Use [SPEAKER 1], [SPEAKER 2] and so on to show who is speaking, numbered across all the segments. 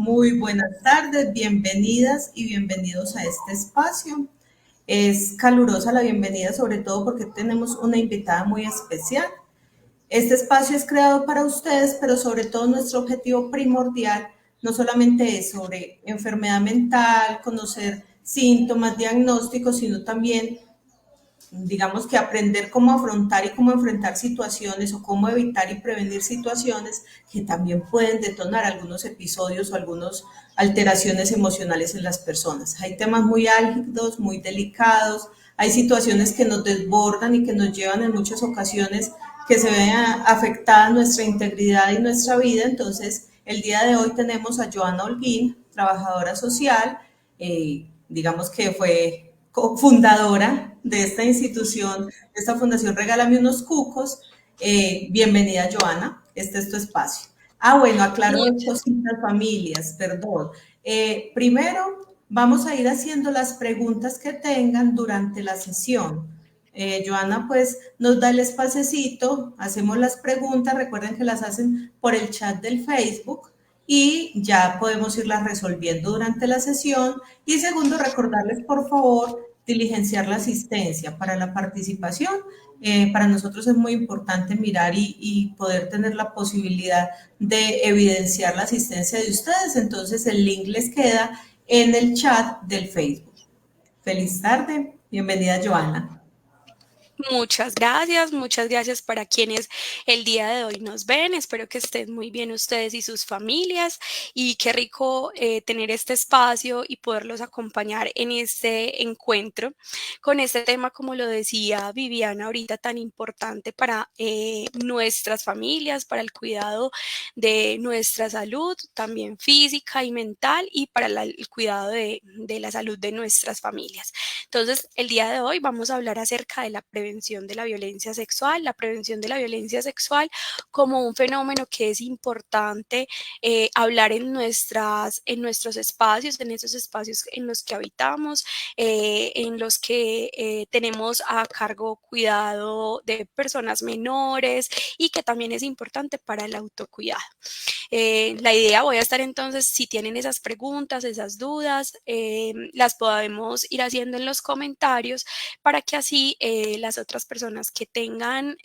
[SPEAKER 1] Muy buenas tardes, bienvenidas y bienvenidos a este espacio. Es calurosa la bienvenida, sobre todo porque tenemos una invitada muy especial. Este espacio es creado para ustedes, pero sobre todo nuestro objetivo primordial no solamente es sobre enfermedad mental, conocer síntomas, diagnósticos, sino también digamos que aprender cómo afrontar y cómo enfrentar situaciones o cómo evitar y prevenir situaciones que también pueden detonar algunos episodios o algunas alteraciones emocionales en las personas. Hay temas muy álgidos, muy delicados, hay situaciones que nos desbordan y que nos llevan en muchas ocasiones que se vea afectada nuestra integridad y nuestra vida. Entonces, el día de hoy tenemos a Joana Holguín, trabajadora social, digamos que fue fundadora de esta institución, de esta fundación Regálame unos cucos. Bienvenida, Joana, este es tu espacio. Bueno, aclaro dos
[SPEAKER 2] Muchas,
[SPEAKER 1] cositas, familias, perdón. Primero, vamos a ir haciendo las preguntas que tengan durante la sesión. Joana, pues nos da el espacecito, hacemos las preguntas, recuerden que las hacen por el chat del Facebook y ya podemos irlas resolviendo durante la sesión. Y segundo, recordarles por favor diligenciar la asistencia para la participación. Para nosotros es muy importante mirar y poder tener la posibilidad de evidenciar la asistencia de ustedes. Entonces el link les queda en el chat del Facebook. Feliz tarde. Bienvenida, Joana.
[SPEAKER 2] muchas gracias para quienes el día de hoy nos ven. Espero que estén muy bien ustedes y sus familias y qué rico tener este espacio y poderlos acompañar en este encuentro con este tema, como lo decía Viviana ahorita, tan importante para nuestras familias, para el cuidado de nuestra salud, también física y mental y para el cuidado de la salud de nuestras familias. Entonces, el día de hoy vamos a hablar acerca de la prevención de la violencia sexual, como un fenómeno que es importante hablar en nuestros espacios, en esos espacios en los que habitamos, en los que tenemos a cargo cuidado de personas menores y que también es importante para el autocuidado. La idea, voy a estar entonces, si tienen esas preguntas, esas dudas, las podemos ir haciendo en los comentarios para que así las otras personas que tengan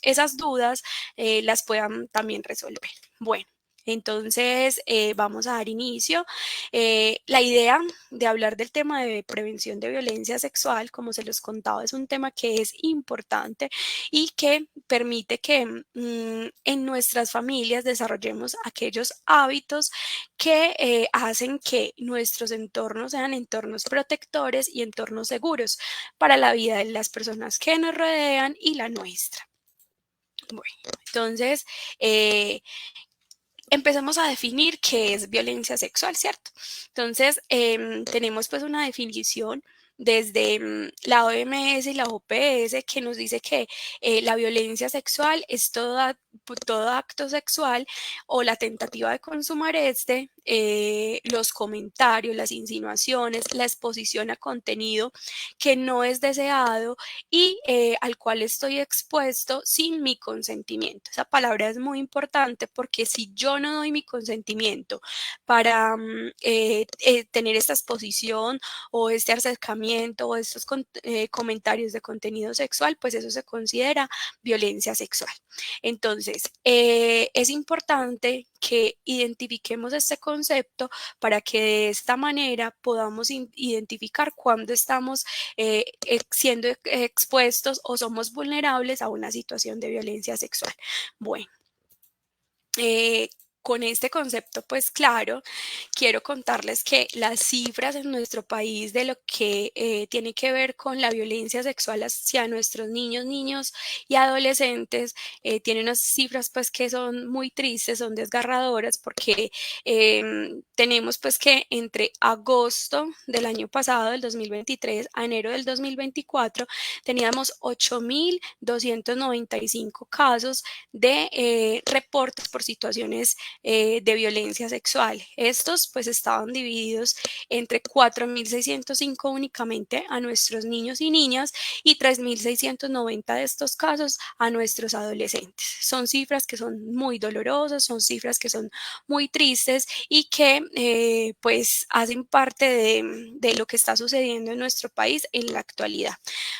[SPEAKER 2] esas dudas las puedan también resolver. Bueno. Entonces, vamos a dar inicio. La idea de hablar del tema de prevención de violencia sexual, como se los contaba, es un tema que es importante y que permite que en nuestras familias desarrollemos aquellos hábitos que hacen que nuestros entornos sean entornos protectores y entornos seguros para la vida de las personas que nos rodean y la nuestra. Bueno, entonces, empecemos a definir qué es violencia sexual, ¿cierto? Entonces, tenemos pues una definición desde la OMS y la OPS que nos dice que la violencia sexual es todo acto sexual o la tentativa de consumar los comentarios, las insinuaciones, la exposición a contenido que no es deseado y al cual estoy expuesto sin mi consentimiento. Esa palabra es muy importante porque si yo no doy mi consentimiento para tener esta exposición o este acercamiento o estos comentarios de contenido sexual, pues eso se considera violencia sexual. Entonces, es importante que identifiquemos este concepto para que de esta manera podamos identificar cuándo estamos siendo expuestos o somos vulnerables a una situación de violencia sexual. Bueno, eh, con este concepto, pues claro, quiero contarles que las cifras en nuestro país de lo que tiene que ver con la violencia sexual hacia nuestros niños y adolescentes tienen unas cifras pues que son muy tristes, son desgarradoras porque tenemos pues que entre agosto del año pasado, del 2023, a enero del 2024, teníamos 8.295 casos de reportes por situaciones de violencia sexual. Estos pues estaban divididos entre 4.605 únicamente a nuestros niños y niñas y 3.690 de estos casos a nuestros adolescentes. son cifras que son muy dolorosas, son cifras que son muy tristes y que pues hacen parte de lo que está sucediendo en nuestro país en la actualidad.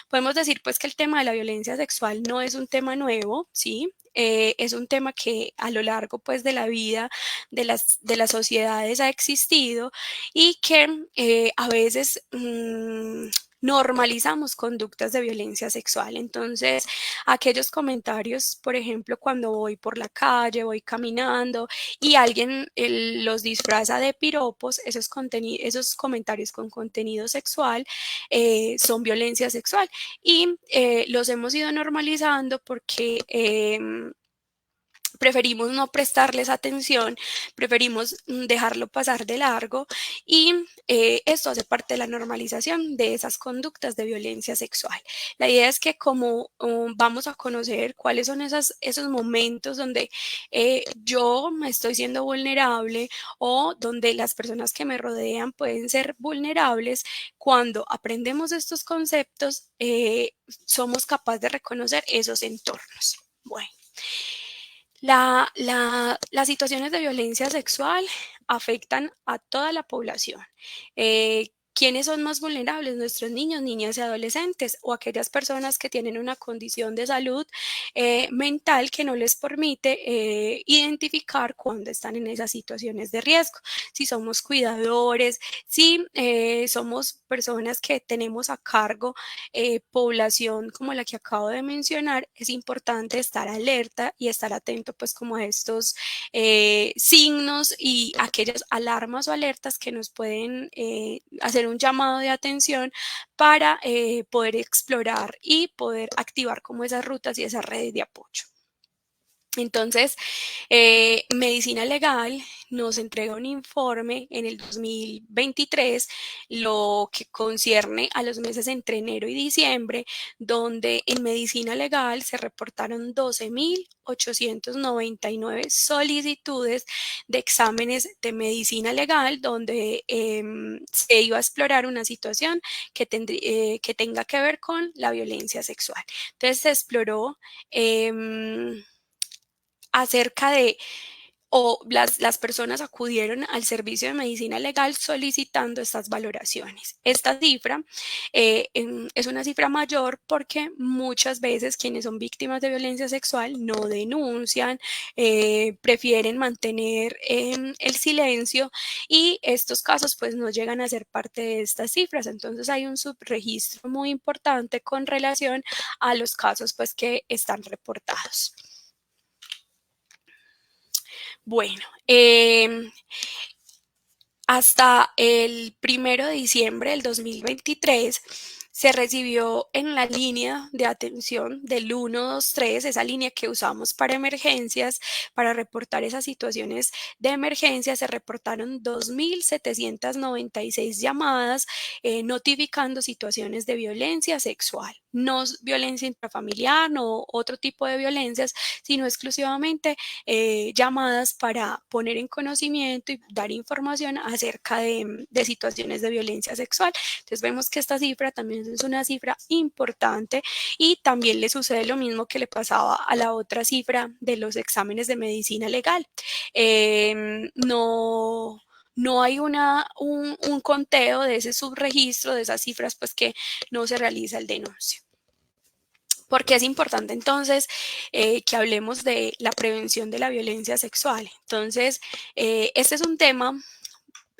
[SPEAKER 2] Podemos decir pues que el tema de la violencia sexual no es un tema nuevo, ¿sí? Es un tema que a lo largo pues de la vida de las sociedades ha existido y que a veces normalizamos conductas de violencia sexual. Entonces, aquellos comentarios, por ejemplo, cuando voy por la calle, voy caminando y alguien los disfraza de piropos, esos comentarios con contenido sexual son violencia sexual y los hemos ido normalizando porque preferimos no prestarles atención, preferimos dejarlo pasar de largo y esto hace parte de la normalización de esas conductas de violencia sexual. La idea es que como vamos a conocer cuáles son esos momentos donde yo me estoy siendo vulnerable o donde las personas que me rodean pueden ser vulnerables, cuando aprendemos estos conceptos somos capaces de reconocer esos entornos. Bueno. Las situaciones de violencia sexual afectan a toda la población. ¿Quiénes son más vulnerables? Nuestros niños, niñas y adolescentes o aquellas personas que tienen una condición de salud mental que no les permite identificar cuando están en esas situaciones de riesgo. Si somos cuidadores, si somos personas que tenemos a cargo población como la que acabo de mencionar, es importante estar alerta y estar atento pues como a estos signos y aquellas alarmas o alertas que nos pueden hacer un llamado de atención para poder explorar y poder activar como esas rutas y esas redes de apoyo. Entonces, Medicina Legal nos entrega un informe en el 2023, lo que concierne a los meses entre enero y diciembre, donde en Medicina Legal se reportaron 12.899 solicitudes de exámenes de medicina legal, donde se iba a explorar una situación que tenga que ver con la violencia sexual. Entonces, se exploró acerca de o las personas acudieron al servicio de medicina legal solicitando estas valoraciones. Esta cifra es una cifra mayor porque muchas veces quienes son víctimas de violencia sexual no denuncian, prefieren mantener el silencio y estos casos pues no llegan a ser parte de estas cifras. Entonces hay un subregistro muy importante con relación a los casos pues que están reportados. Bueno, hasta el 1 de diciembre del 2023 se recibió en la línea de atención del 123, esa línea que usamos para emergencias, para reportar esas situaciones de emergencia, se reportaron 2.796 llamadas notificando situaciones de violencia sexual. No violencia intrafamiliar, no otro tipo de violencias, sino exclusivamente llamadas para poner en conocimiento y dar información acerca de situaciones de violencia sexual. Entonces vemos que esta cifra también es una cifra importante y también le sucede lo mismo que le pasaba a la otra cifra de los exámenes de medicina legal. No hay un conteo de ese subregistro, de esas cifras, pues que no se realiza el denuncio. Porque es importante entonces que hablemos de la prevención de la violencia sexual. Entonces, este es un tema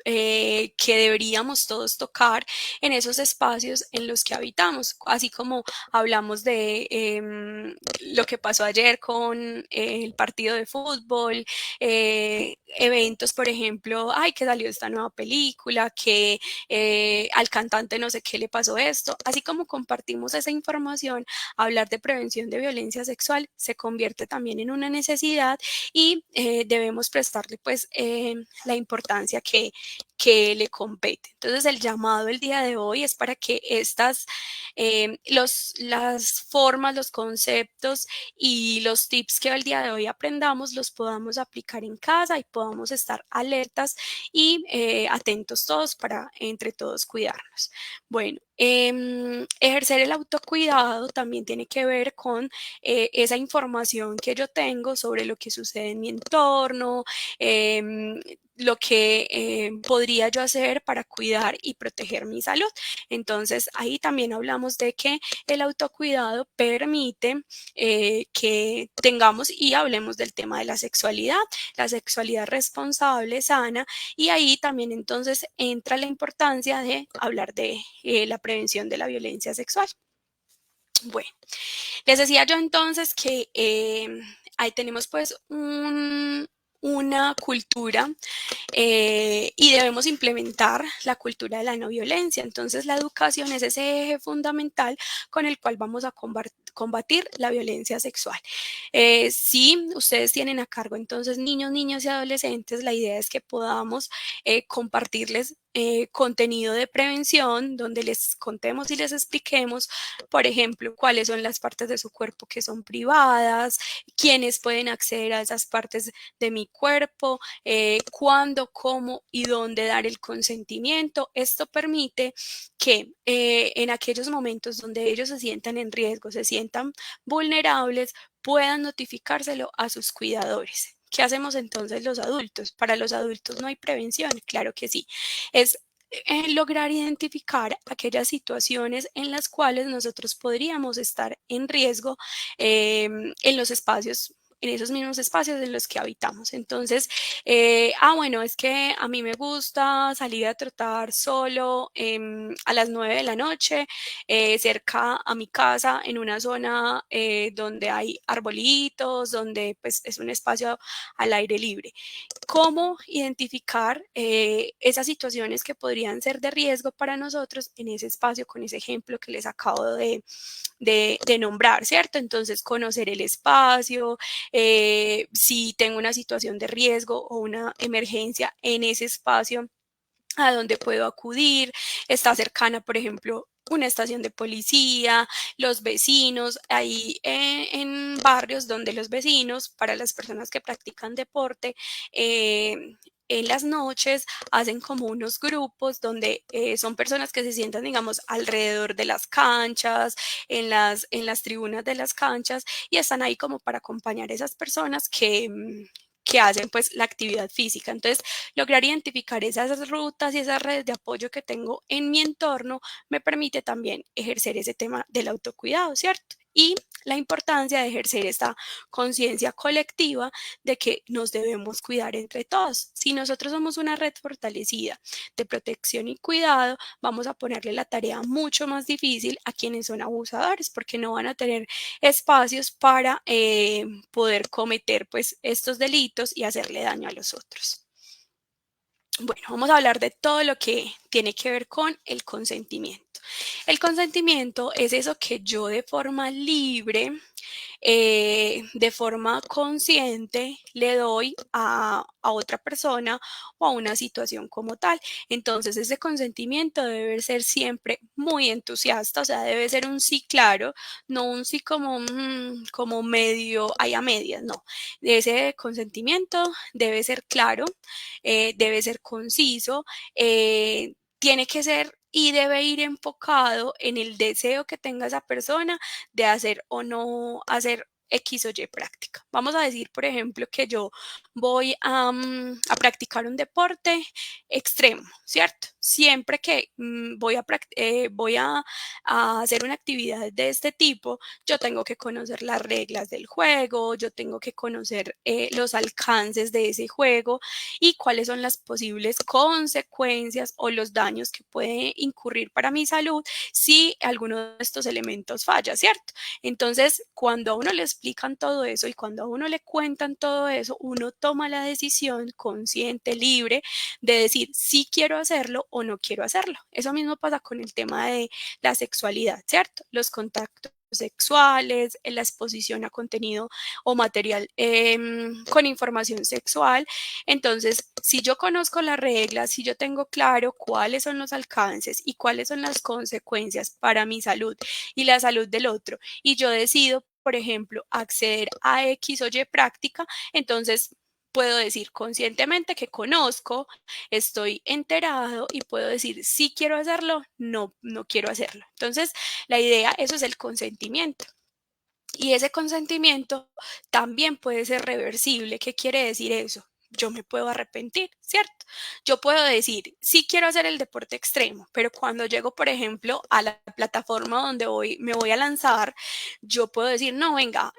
[SPEAKER 2] que deberíamos todos tocar en esos espacios en los que habitamos, así como hablamos de lo que pasó ayer con el partido de fútbol, eventos, por ejemplo, ay, que salió esta nueva película, que al cantante no sé qué le pasó esto, así como compartimos esa información, hablar de prevención de violencia sexual se convierte también en una necesidad y debemos prestarle pues la importancia que le compete. Entonces, el llamado el día de hoy es para que las formas, los conceptos y los tips que el día de hoy aprendamos los podamos aplicar en casa y podamos estar alertas y atentos todos para entre todos cuidarnos. Bueno, ejercer el autocuidado también tiene que ver con esa información que yo tengo sobre lo que sucede en mi entorno, lo que podría yo hacer para cuidar y proteger mi salud. Entonces, ahí también hablamos de que el autocuidado permite que tengamos y hablemos del tema de la sexualidad responsable, sana, y ahí también entonces entra la importancia de hablar de la prevención de la violencia sexual. Bueno, les decía yo entonces que ahí tenemos pues una cultura y debemos implementar la cultura de la no violencia. Entonces, la educación es ese eje fundamental con el cual vamos a combatir la violencia sexual. Si ustedes tienen a cargo entonces niños, niñas y adolescentes, la idea es que podamos compartirles contenido de prevención donde les contemos y les expliquemos, por ejemplo, cuáles son las partes de su cuerpo que son privadas, quiénes pueden acceder a esas partes de mi cuerpo, cuándo, cómo y dónde dar el consentimiento. Esto permite que en aquellos momentos donde ellos se sientan en riesgo, se sientan vulnerables, puedan notificárselo a sus cuidadores. ¿Qué hacemos entonces los adultos? Para los adultos no hay prevención, claro que sí. Es lograr identificar aquellas situaciones en las cuales nosotros podríamos estar en riesgo en los espacios, en esos mismos espacios en los que habitamos. Entonces, bueno, es que a mí me gusta salir a trotar solo a las 9 de la noche, cerca a mi casa, en una zona donde hay arbolitos, donde pues es un espacio al aire libre. ¿Cómo identificar esas situaciones que podrían ser de riesgo para nosotros en ese espacio con ese ejemplo que les acabo de nombrar, ¿cierto? Entonces, conocer el espacio, si tengo una situación de riesgo o una emergencia en ese espacio, a dónde puedo acudir, está cercana, por ejemplo, una estación de policía, los vecinos, ahí en barrios donde los vecinos, para las personas que practican deporte, en las noches hacen como unos grupos donde son personas que se sientan, digamos, alrededor de las canchas, en las tribunas de las canchas y están ahí como para acompañar a esas personas que hacen pues la actividad física. Entonces, lograr identificar esas rutas y esas redes de apoyo que tengo en mi entorno me permite también ejercer ese tema del autocuidado, ¿cierto? Y la importancia de ejercer esta conciencia colectiva de que nos debemos cuidar entre todos. Si nosotros somos una red fortalecida de protección y cuidado, vamos a ponerle la tarea mucho más difícil a quienes son abusadores porque no van a tener espacios para poder cometer pues estos delitos y hacerle daño a los otros. Bueno, vamos a hablar de todo lo que tiene que ver con el consentimiento. El consentimiento es eso que yo de forma libre, de forma consciente, le doy a otra persona o a una situación como tal. Entonces, ese consentimiento debe ser siempre muy entusiasta, o sea, debe ser un sí claro, no un sí como medio, hay a medias, no. Ese consentimiento debe ser claro, debe ser conciso, tiene que ser y debe ir enfocado en el deseo que tenga esa persona de hacer o no hacer X o Y práctica. Vamos a decir, por ejemplo, que yo voy a practicar un deporte extremo, ¿cierto? Siempre que voy a hacer una actividad de este tipo, yo tengo que conocer las reglas del juego, yo tengo que conocer los alcances de ese juego y cuáles son las posibles consecuencias o los daños que puede incurrir para mi salud si alguno de estos elementos falla, ¿cierto? Entonces, cuando a uno le explican todo eso y cuando a uno le cuentan todo eso, uno toma la decisión consciente, libre, de decir si quiero hacerlo o no quiero hacerlo. Eso mismo pasa con el tema de la sexualidad, ¿cierto? Los contactos sexuales, en la exposición a contenido o material con información sexual. Entonces, si yo conozco las reglas, si yo tengo claro cuáles son los alcances y cuáles son las consecuencias para mi salud y la salud del otro, y yo decido, por ejemplo, acceder a X o Y práctica, entonces puedo decir conscientemente que conozco, estoy enterado y puedo decir si quiero hacerlo, no, no quiero hacerlo. Entonces, la idea, eso es el consentimiento. Y ese consentimiento también puede ser reversible. ¿Qué quiere decir eso? Yo me puedo arrepentir, ¿cierto? Yo puedo decir, sí quiero hacer el deporte extremo, pero cuando llego, por ejemplo, a la plataforma donde me voy a lanzar, yo puedo decir, no, venga,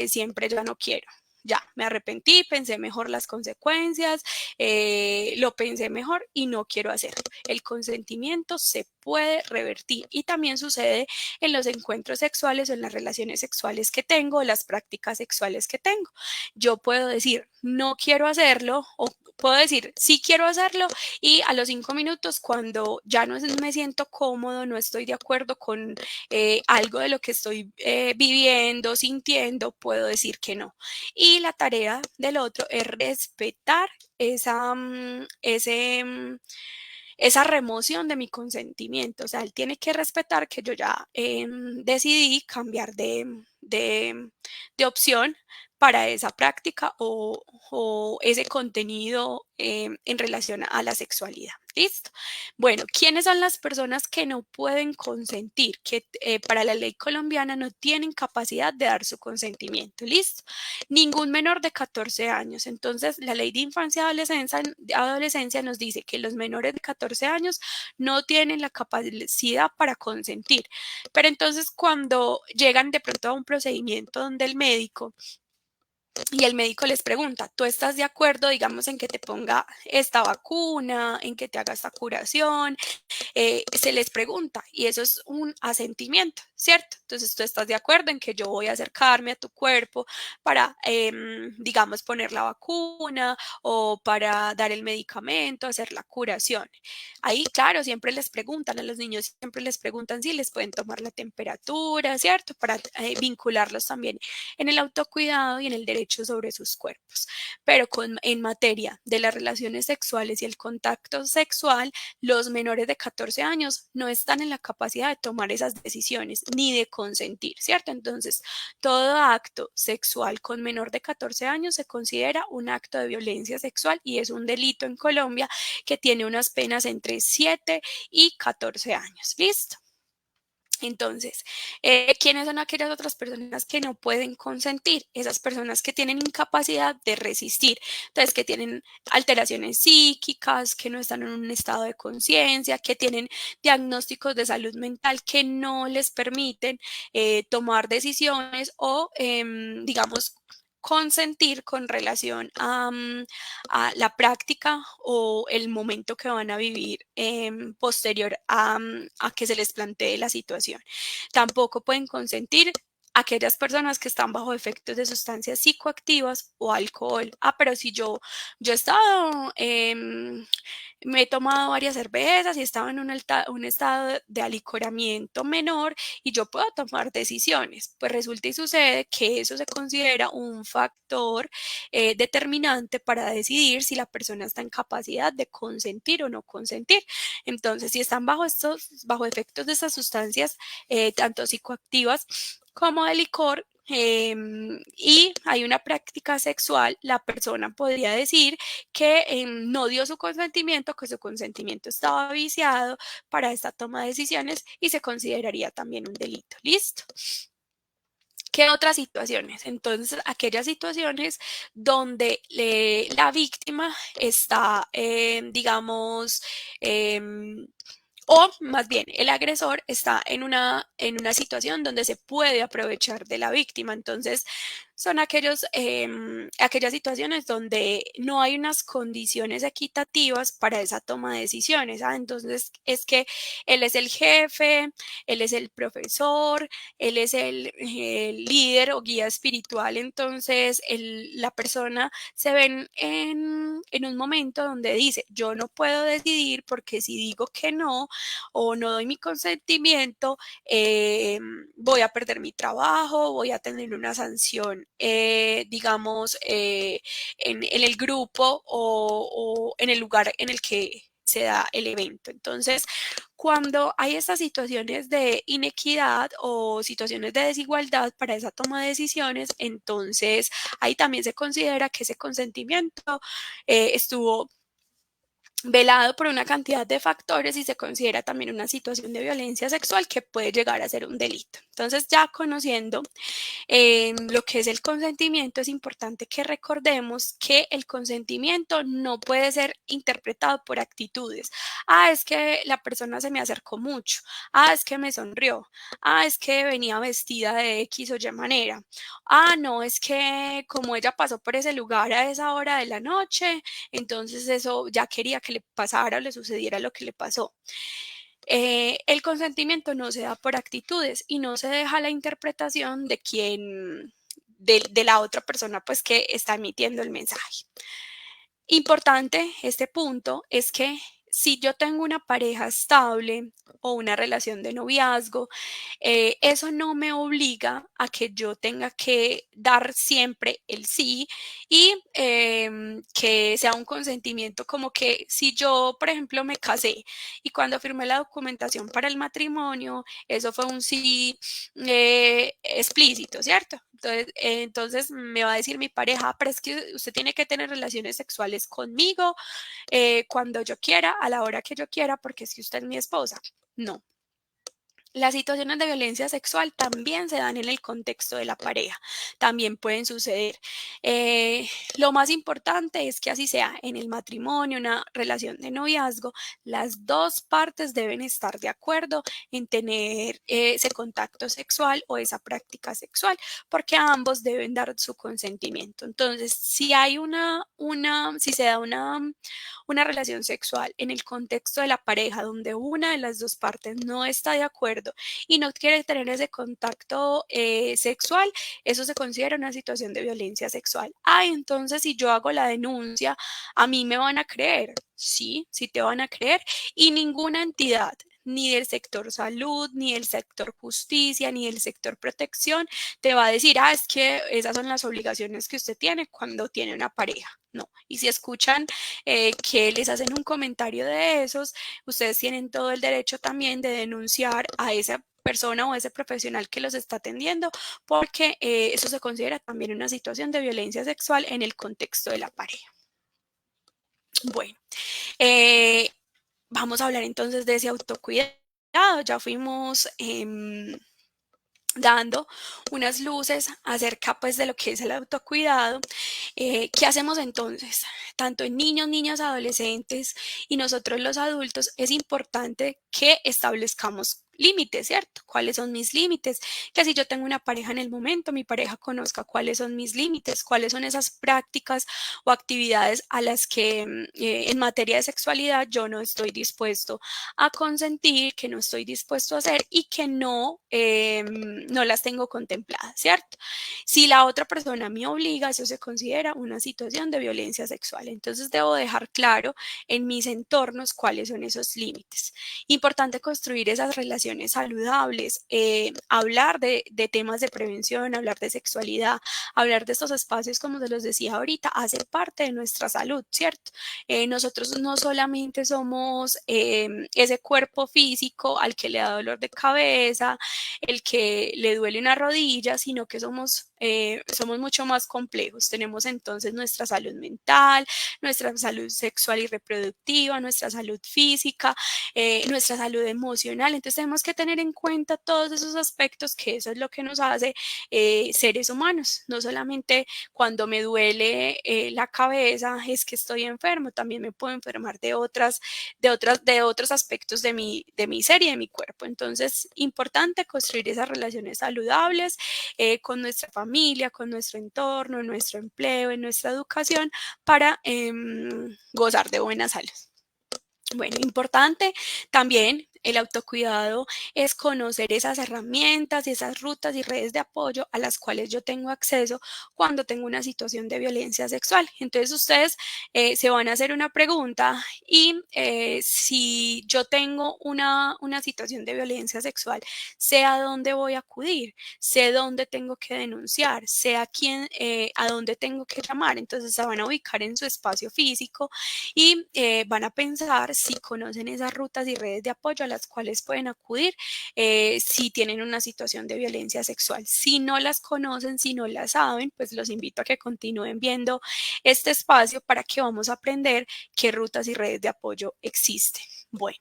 [SPEAKER 2] siempre ya no quiero. Ya, me arrepentí, pensé mejor las consecuencias, lo pensé mejor y no quiero hacerlo. El consentimiento se puede revertir y también sucede en los encuentros sexuales o en las relaciones sexuales que tengo, las prácticas sexuales que tengo. Yo puedo decir, no quiero hacerlo o puedo decir, sí quiero hacerlo y a los 5 minutos cuando ya no me siento cómodo, no estoy de acuerdo con algo de lo que estoy viviendo, sintiendo, puedo decir que no. Y la tarea del otro es respetar esa, esa remoción de mi consentimiento. O sea, él tiene que respetar que yo ya decidí cambiar de opción para esa práctica o ese contenido en relación a la sexualidad. ¿Listo? Bueno, ¿quiénes son las personas que no pueden consentir? Que para la ley colombiana no tienen capacidad de dar su consentimiento. ¿Listo? Ningún menor de 14 años. Entonces, la ley de infancia y adolescencia nos dice que los menores de 14 años no tienen la capacidad para consentir. Pero entonces, cuando llegan de pronto a un procedimiento donde el médico y el médico les pregunta, ¿tú estás de acuerdo, digamos, en que te ponga esta vacuna, en que te haga esta curación? Se les pregunta y eso es un asentimiento, ¿cierto? Entonces tú estás de acuerdo en que yo voy a acercarme a tu cuerpo para, digamos, poner la vacuna o para dar el medicamento, hacer la curación. Ahí, claro, siempre les preguntan a los niños, siempre les preguntan si les pueden tomar la temperatura, ¿cierto? Para vincularlos también en el autocuidado y en el derecho sobre sus cuerpos. Pero en materia de las relaciones sexuales y el contacto sexual, los menores de 14 años no están en la capacidad de tomar esas decisiones ni de consentir, ¿cierto? Entonces, todo acto sexual con menor de 14 años se considera un acto de violencia sexual y es un delito en Colombia que tiene unas penas entre 7 y 14 años. ¿Listo? Entonces, ¿quiénes son aquellas otras personas que no pueden consentir? Esas personas que tienen incapacidad de resistir, entonces que tienen alteraciones psíquicas, que no están en un estado de conciencia, que tienen diagnósticos de salud mental que no les permiten tomar decisiones o, digamos, consentir con relación a la práctica o el momento que van a vivir posterior a que se les plantee la situación. Tampoco pueden consentir aquellas personas que están bajo efectos de sustancias psicoactivas o alcohol. Pero si yo he estado, me he tomado varias cervezas y estaba en un estado de alicoramiento menor y yo puedo tomar decisiones. Pues resulta y sucede que eso se considera un factor determinante para decidir si la persona está en capacidad de consentir o no consentir. Entonces, si están bajo efectos de estas sustancias, tanto psicoactivas como de licor, y hay una práctica sexual, la persona podría decir que no dio su consentimiento, que su consentimiento estaba viciado para esta toma de decisiones y se consideraría también un delito. ¿Listo? ¿Qué otras situaciones? Entonces, aquellas situaciones donde la víctima está, digamos, o más bien el agresor está en una situación donde se puede aprovechar de la víctima. Entonces, son aquellas situaciones donde no hay unas condiciones equitativas para esa toma de decisiones. Entonces es que él es el jefe, él es el profesor, él es el líder o guía espiritual, entonces la persona se ven en un momento donde dice, yo no puedo decidir porque si digo que no o no doy mi consentimiento, voy a perder mi trabajo, voy a tener una sanción, digamos, en el grupo o en el lugar en el que se da el evento. Entonces, cuando hay estas situaciones de inequidad o situaciones de desigualdad para esa toma de decisiones, entonces ahí también se considera que ese consentimiento estuvo velado por una cantidad de factores y se considera también una situación de violencia sexual que puede llegar a ser un delito. Entonces, ya conociendo lo que es el consentimiento, es importante que recordemos que el consentimiento no puede ser interpretado por actitudes. Es que la persona se me acercó mucho. Es que me sonrió. Es que venía vestida de X o Y manera. No, es que como ella pasó por ese lugar a esa hora de la noche, entonces eso ya quería que le pasara o le sucediera lo que le pasó. El consentimiento no se da por actitudes y no se deja la interpretación de de la otra persona pues que está emitiendo el mensaje. Importante este punto es que si yo tengo una pareja estable o una relación de noviazgo, eso no me obliga a que yo tenga que dar siempre el sí y que sea un consentimiento como que si yo, por ejemplo, me casé y cuando firmé la documentación para el matrimonio, eso fue un sí explícito, ¿cierto? Entonces me va a decir mi pareja, pero es que usted tiene que tener relaciones sexuales conmigo cuando yo quiera, a la hora que yo quiera, porque es que usted es mi esposa. No. Las situaciones de violencia sexual también se dan en el contexto de la pareja, también pueden suceder. Lo más importante es que así sea en el matrimonio, una relación de noviazgo, las dos partes deben estar de acuerdo en tener ese contacto sexual o esa práctica sexual, porque ambos deben dar su consentimiento. Entonces, si hay si se da una relación sexual en el contexto de la pareja donde una de las dos partes no está de acuerdo y no quiere tener ese contacto sexual, eso se considera una situación de violencia sexual. Entonces si yo hago la denuncia, a mí me van a creer. Sí, sí te van a creer y ninguna entidad ni del sector salud, ni del sector justicia, ni del sector protección, te va a decir, es que esas son las obligaciones que usted tiene cuando tiene una pareja. No, y si escuchan que les hacen un comentario de esos, ustedes tienen todo el derecho también de denunciar a esa persona o ese profesional que los está atendiendo, porque eso se considera también una situación de violencia sexual en el contexto de la pareja. Bueno, eh, vamos a hablar entonces de ese autocuidado. Ya fuimos dando unas luces acerca pues de lo que es el autocuidado. ¿Qué hacemos entonces? Tanto en niños, niñas, adolescentes y nosotros los adultos es importante que establezcamos límites, ¿cierto? ¿Cuáles son mis límites? Que si yo tengo una pareja en el momento, mi pareja conozca cuáles son mis límites, cuáles son esas prácticas o actividades a las que en materia de sexualidad yo no estoy dispuesto a consentir, que no estoy dispuesto a hacer y que no las tengo contempladas, ¿cierto? Si la otra persona me obliga, eso se considera una situación de violencia sexual. Entonces debo dejar claro en mis entornos cuáles son esos límites. Importante construir esas relaciones saludables, hablar de temas de prevención, hablar de sexualidad, hablar de estos espacios, como se los decía ahorita, hace parte de nuestra salud, ¿cierto? Nosotros no solamente somos ese cuerpo físico al que le da dolor de cabeza, el que le duele una rodilla, sino que somos mucho más complejos. Tenemos entonces nuestra salud mental, nuestra salud sexual y reproductiva, nuestra salud física, nuestra salud emocional. Entonces tenemos tenemos que tener en cuenta todos esos aspectos, que eso es lo que nos hace seres humanos. No solamente cuando me duele la cabeza es que estoy enfermo, también me puedo enfermar de otros aspectos de mi ser y de mi cuerpo. Entonces, importante construir esas relaciones saludables con nuestra familia, con nuestro entorno, en nuestro empleo, en nuestra educación, para gozar de buena salud. Bueno, importante también el autocuidado es conocer esas herramientas y esas rutas y redes de apoyo a las cuales yo tengo acceso cuando tengo una situación de violencia sexual. Entonces ustedes se van a hacer una pregunta y si yo tengo una situación de violencia sexual, sé a dónde voy a acudir, sé dónde tengo que denunciar, sé a quién, a dónde tengo que llamar. Entonces se van a ubicar en su espacio físico y van a pensar si conocen esas rutas y redes de apoyo a las cuales pueden acudir si tienen una situación de violencia sexual. Si no las conocen, si no las saben, pues los invito a que continúen viendo este espacio para que vamos a aprender qué rutas y redes de apoyo existen. Bueno,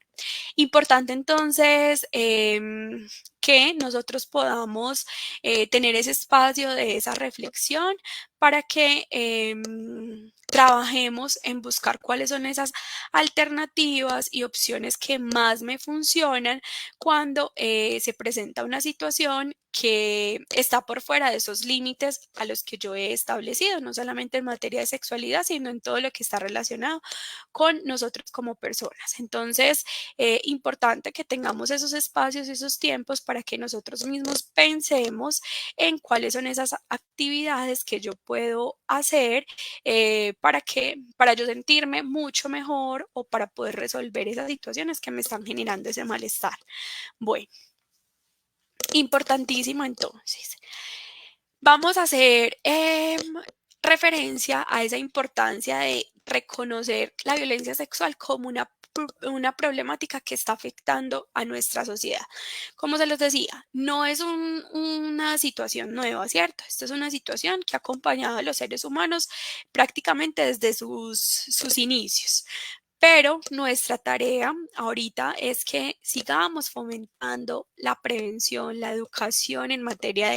[SPEAKER 2] importante entonces que nosotros podamos tener ese espacio de esa reflexión para que trabajemos en buscar cuáles son esas alternativas y opciones que más me funcionan cuando se presenta una situación que está por fuera de esos límites a los que yo he establecido, no solamente en materia de sexualidad, sino en todo lo que está relacionado con nosotros como personas. Entonces, importante que tengamos esos espacios, esos tiempos para que nosotros mismos pensemos en cuáles son esas actividades que yo puedo hacer para yo sentirme mucho mejor o para poder resolver esas situaciones que me están generando ese malestar. Bueno, importantísimo entonces. Vamos a hacer referencia a esa importancia de reconocer la violencia sexual como una problemática que está afectando a nuestra sociedad. Como se les decía, no es una situación nueva, ¿cierto? Esta es una situación que ha acompañado a los seres humanos prácticamente desde sus inicios. Pero nuestra tarea ahorita es que sigamos fomentando la prevención, la educación en materia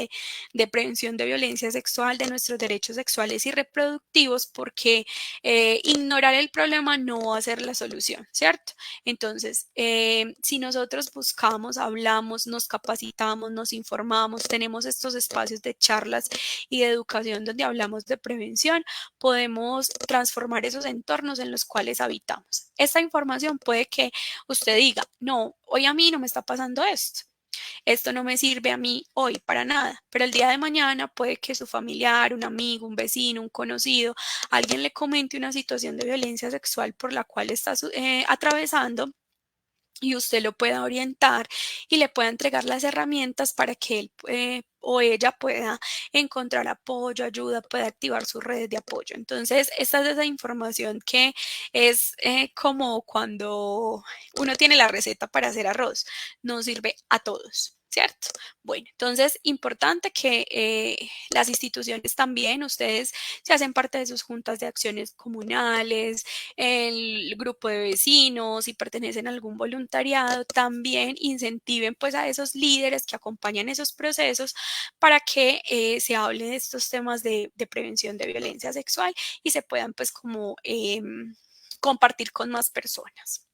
[SPEAKER 2] de prevención de violencia sexual, de nuestros derechos sexuales y reproductivos, porque ignorar el problema no va a ser la solución, ¿cierto? Entonces, si nosotros buscamos, hablamos, nos capacitamos, nos informamos, tenemos estos espacios de charlas y de educación donde hablamos de prevención, podemos transformar esos entornos en los cuales habitamos. Esta información puede que usted diga, no, hoy a mí no me está pasando esto no me sirve a mí hoy para nada, pero el día de mañana puede que su familiar, un amigo, un vecino, un conocido, alguien le comente una situación de violencia sexual por la cual está atravesando y usted lo pueda orientar y le pueda entregar las herramientas para que él o ella pueda encontrar apoyo, ayuda, pueda activar sus redes de apoyo. Entonces, esta es esa información que es como cuando uno tiene la receta para hacer arroz, nos sirve a todos. ¿Cierto? Bueno, entonces, importante que las instituciones también, ustedes se hacen parte de sus juntas de acciones comunales, el grupo de vecinos, si pertenecen a algún voluntariado, también incentiven pues a esos líderes que acompañan esos procesos para que se hable de estos temas de prevención de violencia sexual y se puedan pues como compartir con más personas.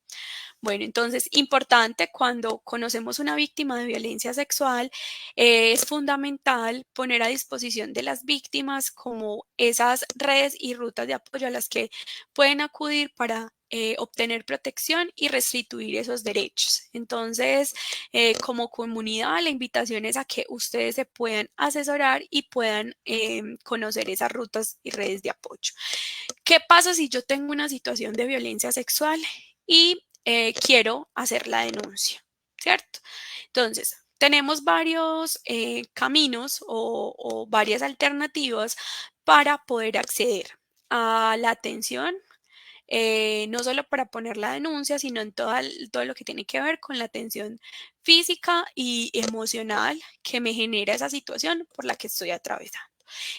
[SPEAKER 2] Bueno, entonces, importante cuando conocemos una víctima de violencia sexual, es fundamental poner a disposición de las víctimas como esas redes y rutas de apoyo a las que pueden acudir para obtener protección y restituir esos derechos. Entonces, como comunidad, la invitación es a que ustedes se puedan asesorar y puedan conocer esas rutas y redes de apoyo. ¿Qué pasa si yo tengo una situación de violencia sexual y quiero hacer la denuncia? ¿Cierto? Entonces, tenemos varios caminos o varias alternativas para poder acceder a la atención, no solo para poner la denuncia, sino en todo lo que tiene que ver con la atención física y emocional que me genera esa situación por la que estoy atravesando.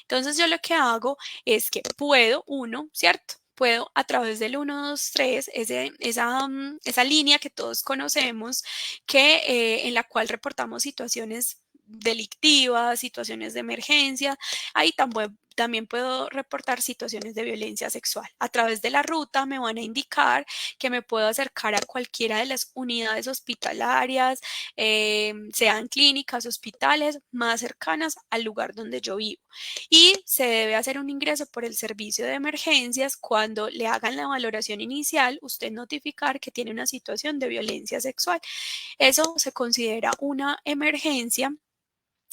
[SPEAKER 2] Entonces yo lo que hago es que puedo, uno, ¿cierto? puedo a través del 123, esa línea que todos conocemos, en la cual reportamos situaciones delictivas, situaciones de emergencia. Ahí también puedo reportar situaciones de violencia sexual. A través de la ruta me van a indicar que me puedo acercar a cualquiera de las unidades hospitalarias, sean clínicas, hospitales más cercanas al lugar donde yo vivo. Y se debe hacer un ingreso por el servicio de emergencias. Cuando le hagan la valoración inicial, usted notificar que tiene una situación de violencia sexual. Eso se considera una emergencia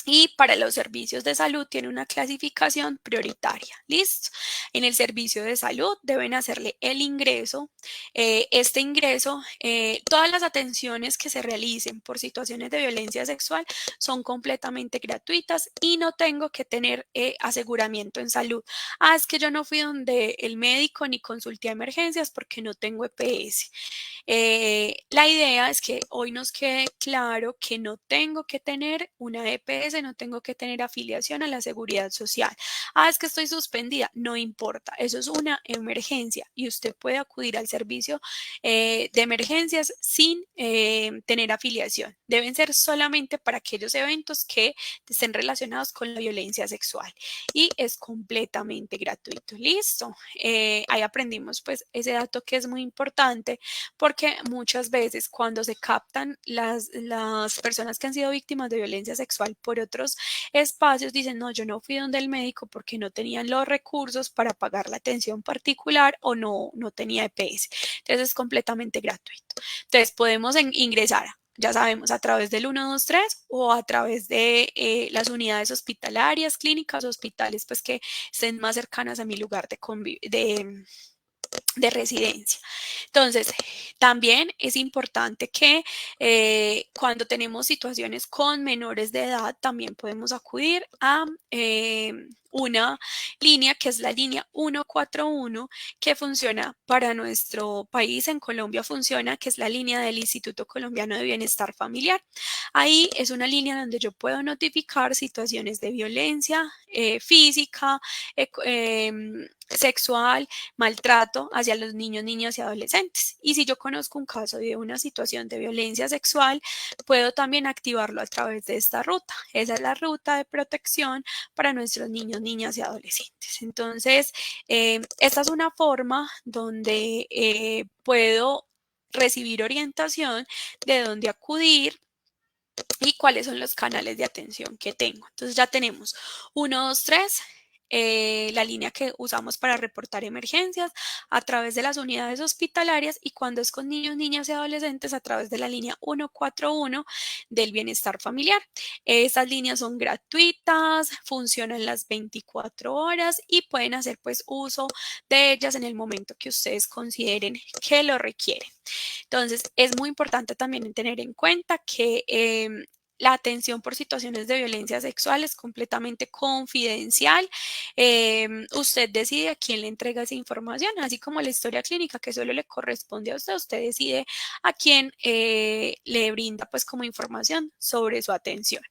[SPEAKER 2] y para los servicios de salud tiene una clasificación prioritaria. ¿Listo? En el servicio de salud deben hacerle el ingreso. Este ingreso, todas las atenciones que se realicen por situaciones de violencia sexual son completamente gratuitas y no tengo que tener aseguramiento en salud. Ah, es que yo no fui donde el médico ni consulté a emergencias porque no tengo EPS. La idea es que hoy nos quede claro que no tengo que tener una EPS, no tengo que tener afiliación a la seguridad social. Ah, es que estoy suspendida, no importa, eso es una emergencia y usted puede acudir al servicio de emergencias sin tener afiliación. Deben ser solamente para aquellos eventos que estén relacionados con la violencia sexual y es completamente gratuito. Listo. Ahí aprendimos pues ese dato que es muy importante porque muchas veces cuando se captan las personas que han sido víctimas de violencia sexual por otros espacios, dicen, no, yo no fui donde el médico porque no tenían los recursos para pagar la atención particular o no tenía EPS. Entonces es completamente gratuito. Entonces podemos ingresar, ya sabemos, a través del 123 o a través de las unidades hospitalarias, clínicas, hospitales, pues que estén más cercanas a mi lugar de residencia. Entonces, también es importante que cuando tenemos situaciones con menores de edad, también podemos acudir a una línea que es la línea 141 que funciona para nuestro país, en Colombia funciona, que es la línea del Instituto Colombiano de Bienestar Familiar. Ahí es una línea donde yo puedo notificar situaciones de violencia física, sexual, maltrato hacia los niños, niñas y adolescentes. Y si yo conozco un caso de una situación de violencia sexual, puedo también activarlo a través de esta ruta. Esa es la ruta de protección para nuestros niños, niñas y adolescentes. Entonces, esta es una forma donde puedo recibir orientación de dónde acudir y cuáles son los canales de atención que tengo. Entonces ya tenemos 123, la línea que usamos para reportar emergencias a través de las unidades hospitalarias y cuando es con niños, niñas y adolescentes a través de la línea 141 del bienestar familiar. Estas líneas son gratuitas, funcionan las 24 horas y pueden hacer pues uso de ellas en el momento que ustedes consideren que lo requieren. Entonces, es muy importante también tener en cuenta que la atención por situaciones de violencia sexual es completamente confidencial. Usted decide a quién le entrega esa información, así como la historia clínica que solo le corresponde a usted. Usted decide a quién le brinda pues como información sobre su atención.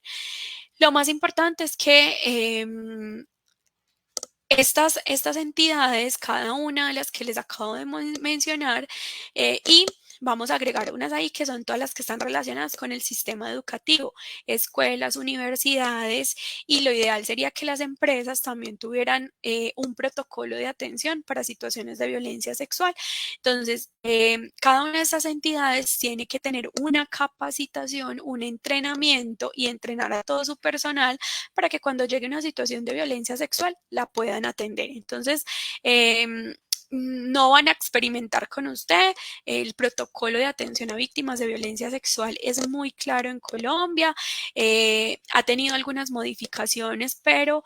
[SPEAKER 2] Lo más importante es que estas entidades, cada una de las que les acabo de mencionar, y vamos a agregar unas ahí que son todas las que están relacionadas con el sistema educativo, escuelas, universidades, y lo ideal sería que las empresas también tuvieran un protocolo de atención para situaciones de violencia sexual. Entonces, cada una de estas entidades tiene que tener una capacitación, un entrenamiento y entrenar a todo su personal para que cuando llegue una situación de violencia sexual la puedan atender. Entonces, no van a experimentar con usted. El protocolo de atención a víctimas de violencia sexual es muy claro en Colombia. Ha tenido algunas modificaciones, pero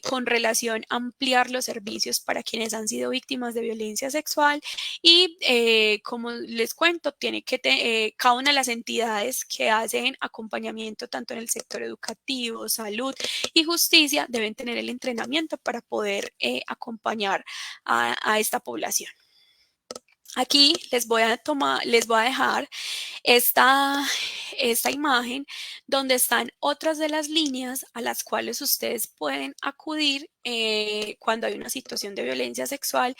[SPEAKER 2] con relación a ampliar los servicios para quienes han sido víctimas de violencia sexual. Y como les cuento, tiene que cada una de las entidades que hacen acompañamiento tanto en el sector educativo, salud y justicia deben tener el entrenamiento para poder acompañar a esta población. Aquí les voy a dejar esta, esta imagen donde están otras de las líneas a las cuales ustedes pueden acudir cuando hay una situación de violencia sexual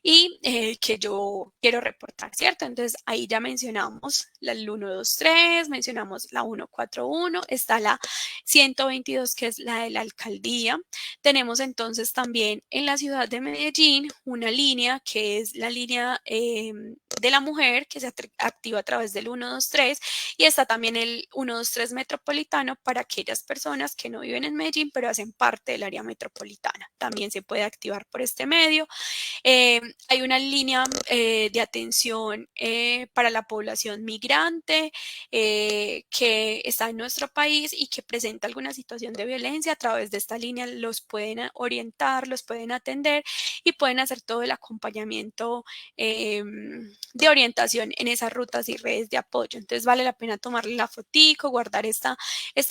[SPEAKER 2] y que yo quiero reportar, ¿cierto? Entonces ahí ya mencionamos la 123, mencionamos la 141, está la 122 que es la de la alcaldía. Tenemos entonces también en la ciudad de Medellín una línea que es la línea de la mujer que se activa a través del 123 y está también el 123 metropolitano para aquellas personas que no viven en Medellín pero hacen parte del área metropolitana. También se puede activar por este medio. Hay una línea de atención para la población migrante que está en nuestro país y que presenta alguna situación de violencia. A través de esta línea los pueden orientar, los pueden atender y pueden hacer todo el acompañamiento de orientación en esas rutas y redes de apoyo. Entonces vale la pena tomarle la fotico, guardar esta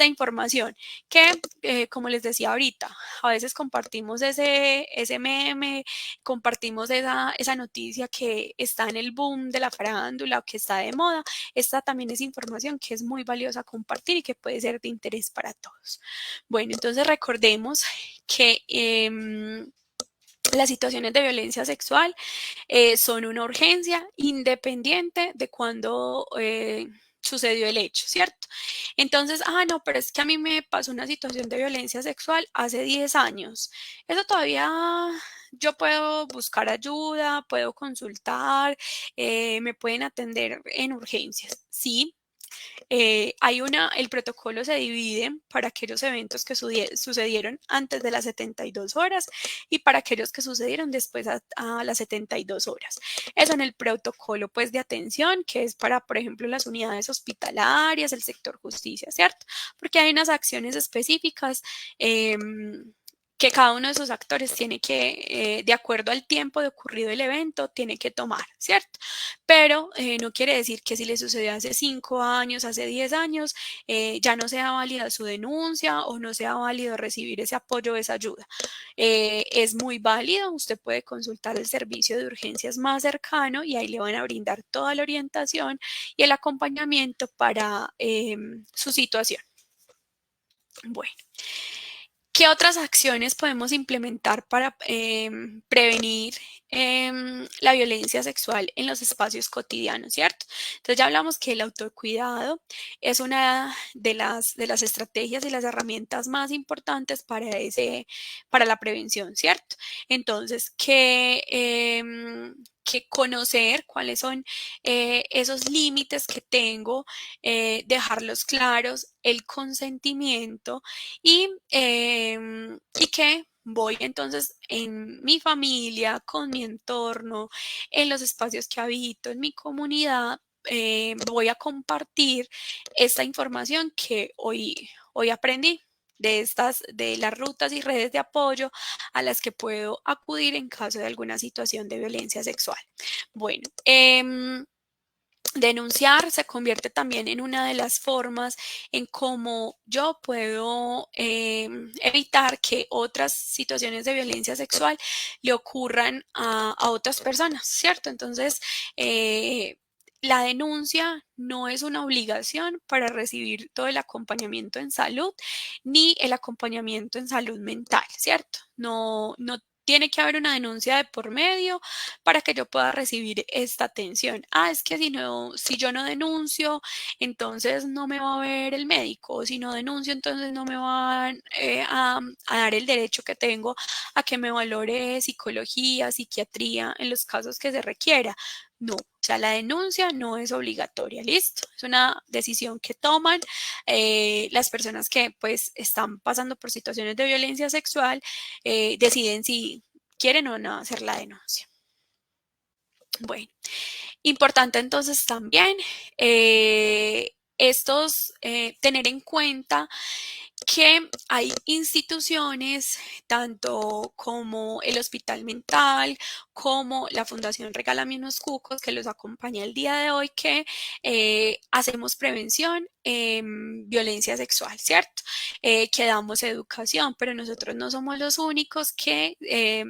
[SPEAKER 2] información que, como les decía ahorita, a veces compartimos ese meme, compartimos esa noticia que está en el boom de la farándula o que está de moda. Esta también es información que es muy valiosa compartir y que puede ser de interés para todos. Bueno, entonces recordemos que las situaciones de violencia sexual son una urgencia independiente de cuándo sucedió el hecho, ¿cierto? Entonces, no, pero es que a mí me pasó una situación de violencia sexual hace 10 años. Eso todavía yo puedo buscar ayuda, puedo consultar, me pueden atender en urgencias, sí, el protocolo se divide para aquellos eventos que sucedieron antes de las 72 horas y para aquellos que sucedieron después a las 72 horas. Eso en el protocolo pues de atención, que es para, por ejemplo, las unidades hospitalarias, el sector justicia, ¿cierto? Porque hay unas acciones específicas que cada uno de esos actores tiene que, de acuerdo al tiempo de ocurrido el evento, tiene que tomar, ¿cierto? Pero no quiere decir que si le sucedió hace 5 años, hace 10 años, ya no sea válida su denuncia o no sea válido recibir ese apoyo o esa ayuda. Es muy válido, usted puede consultar el servicio de urgencias más cercano y ahí le van a brindar toda la orientación y el acompañamiento para su situación. Bueno. ¿Qué otras acciones podemos implementar para prevenir la violencia sexual en los espacios cotidianos, cierto? Entonces ya hablamos que el autocuidado es una de las estrategias y las herramientas más importantes para la prevención, ¿cierto? Entonces, que conocer cuáles son esos límites que tengo, dejarlos claros, el consentimiento y que voy entonces en mi familia, con mi entorno, en los espacios que habito, en mi comunidad, voy a compartir esta información que hoy aprendí de las rutas y redes de apoyo a las que puedo acudir en caso de alguna situación de violencia sexual. Bueno, denunciar se convierte también en una de las formas en cómo yo puedo evitar que otras situaciones de violencia sexual le ocurran a otras personas, ¿cierto? Entonces, la denuncia no es una obligación para recibir todo el acompañamiento en salud ni el acompañamiento en salud mental, ¿cierto? No tiene que haber una denuncia de por medio para que yo pueda recibir esta atención. Es que si yo no denuncio, entonces no me va a ver el médico, o si no denuncio, entonces no me van a dar el derecho que tengo a que me valore psicología, psiquiatría en los casos que se requiera. No, o sea, la denuncia no es obligatoria, ¿listo? Es una decisión que toman las personas que pues están pasando por situaciones de violencia sexual, deciden si quieren o no hacer la denuncia. Bueno, importante entonces también tener en cuenta que hay instituciones, tanto como el Hospital Mental, como la Fundación Regálame unos Cucos, que los acompaña el día de hoy, que hacemos prevención en violencia sexual, ¿cierto? Que damos educación, pero nosotros no somos los únicos que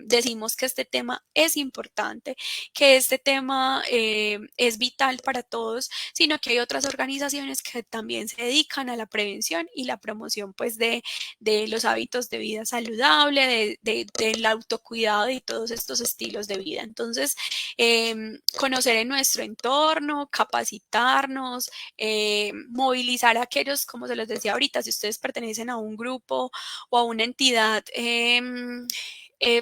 [SPEAKER 2] decimos que este tema es importante, que este tema es vital para todos, sino que hay otras organizaciones que también se dedican a la prevención y la promoción pues de los hábitos de vida saludable, del autocuidado y todos estos estilos de vida. Entonces, conocer en nuestro entorno, capacitarnos, movilizar a aquellos, como se los decía ahorita, si ustedes pertenecen a un grupo o a una entidad